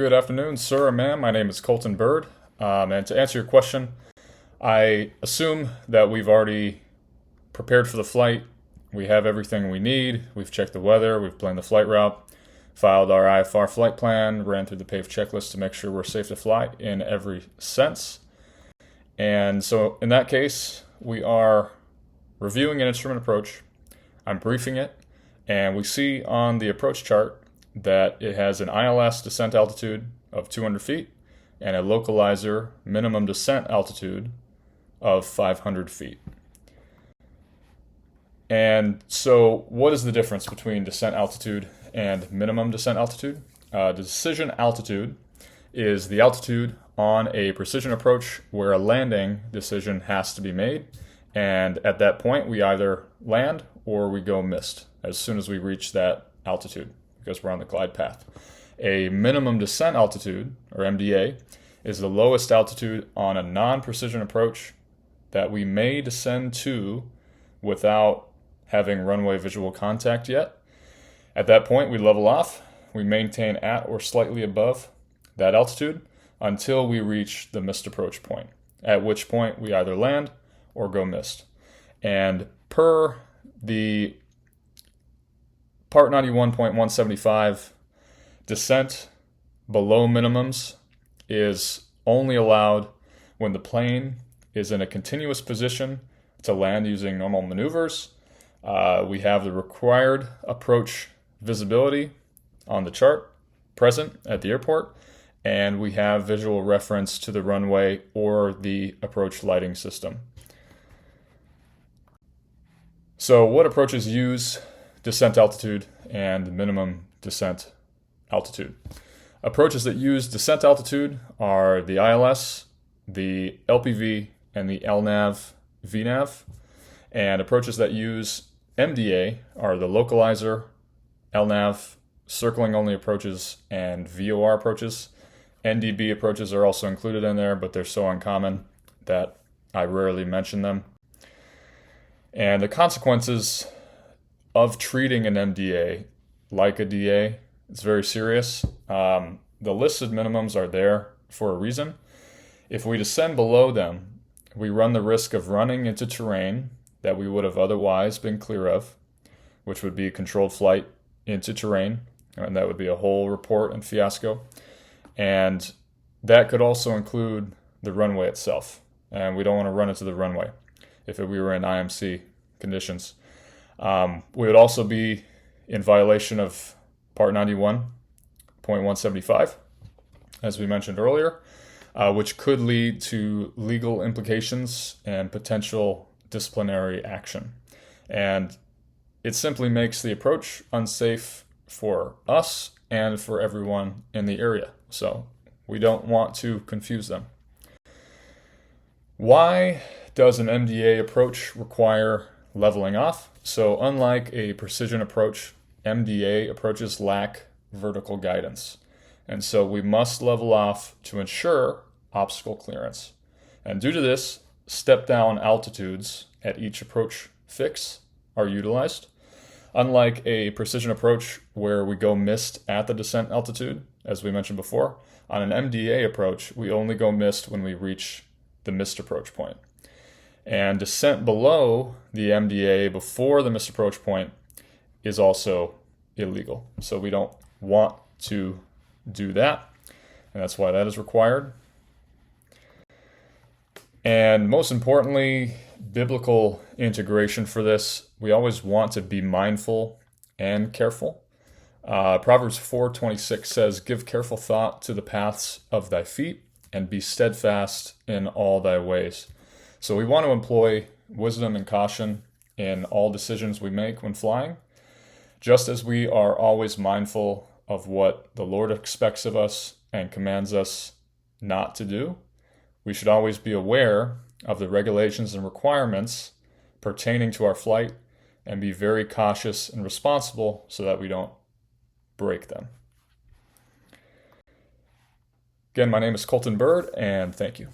Good afternoon, sir or ma'am. My name is Colton Bird. And to answer your question, I assume that we've already prepared for the flight. We have everything we need. We've checked the weather, we've planned the flight route, filed our IFR flight plan, ran through the PAVE checklist to make sure we're safe to fly in every sense. And so in that case, we are reviewing an instrument approach. I'm briefing it, and we see on the approach chart that it has an ILS descent altitude of 200 feet and a localizer minimum descent altitude of 500 feet. And so what is the difference between descent altitude and minimum descent altitude? The decision altitude is the altitude on a precision approach where a landing decision has to be made. And at that point, we either land or we go missed as soon as we reach that altitude, because we're on the glide path. A minimum descent altitude, or MDA, is the lowest altitude on a non-precision approach that we may descend to without having runway visual contact yet. At that point, we level off. We maintain at or slightly above that altitude until we reach the missed approach point, at which point we either land or go missed. And per the Part 91.175, descent below minimums is only allowed when the plane is in a continuous position to land using normal maneuvers. We have the required approach visibility on the chart present at the airport, and we have visual reference to the runway or the approach lighting system. So what approaches use descent altitude and minimum descent altitude? Approaches that use descent altitude are the ILS, the LPV, and the LNAV, VNAV. And approaches that use MDA are the localizer, LNAV, circling only approaches, and VOR approaches. NDB approaches are also included in there, but they're so uncommon that I rarely mention them. And the consequences of treating an MDA like a DA is very serious. The listed minimums are there for a reason. If we descend below them, we run the risk of running into terrain that we would have otherwise been clear of, which would be a controlled flight into terrain, and that would be a whole report and fiasco. And that could also include the runway itself, and we don't want to run into the runway if we were in IMC conditions. We would also be in violation of Part 91.175, as we mentioned earlier, which could lead to legal implications and potential disciplinary action. And it simply makes the approach unsafe for us and for everyone in the area. So we don't want to confuse them. Why does an MDA approach require leveling off? So unlike a precision approach, MDA approaches lack vertical guidance. And so we must level off to ensure obstacle clearance. And due to this, step down altitudes at each approach fix are utilized. Unlike a precision approach where we go missed at the descent altitude, as we mentioned before, on an MDA approach, we only go missed when we reach the missed approach point. And descent below the MDA before the missed approach point is also illegal. So we don't want to do that, and that's why that is required. And most importantly, biblical integration for this. We always want to be mindful and careful. Proverbs 4:26 says, "Give careful thought to the paths of thy feet, and be steadfast in all thy ways." So we want to employ wisdom and caution in all decisions we make when flying, just as we are always mindful of what the Lord expects of us and commands us not to do. We should always be aware of the regulations and requirements pertaining to our flight and be very cautious and responsible so that we don't break them. Again, my name is Colton Bird, and thank you.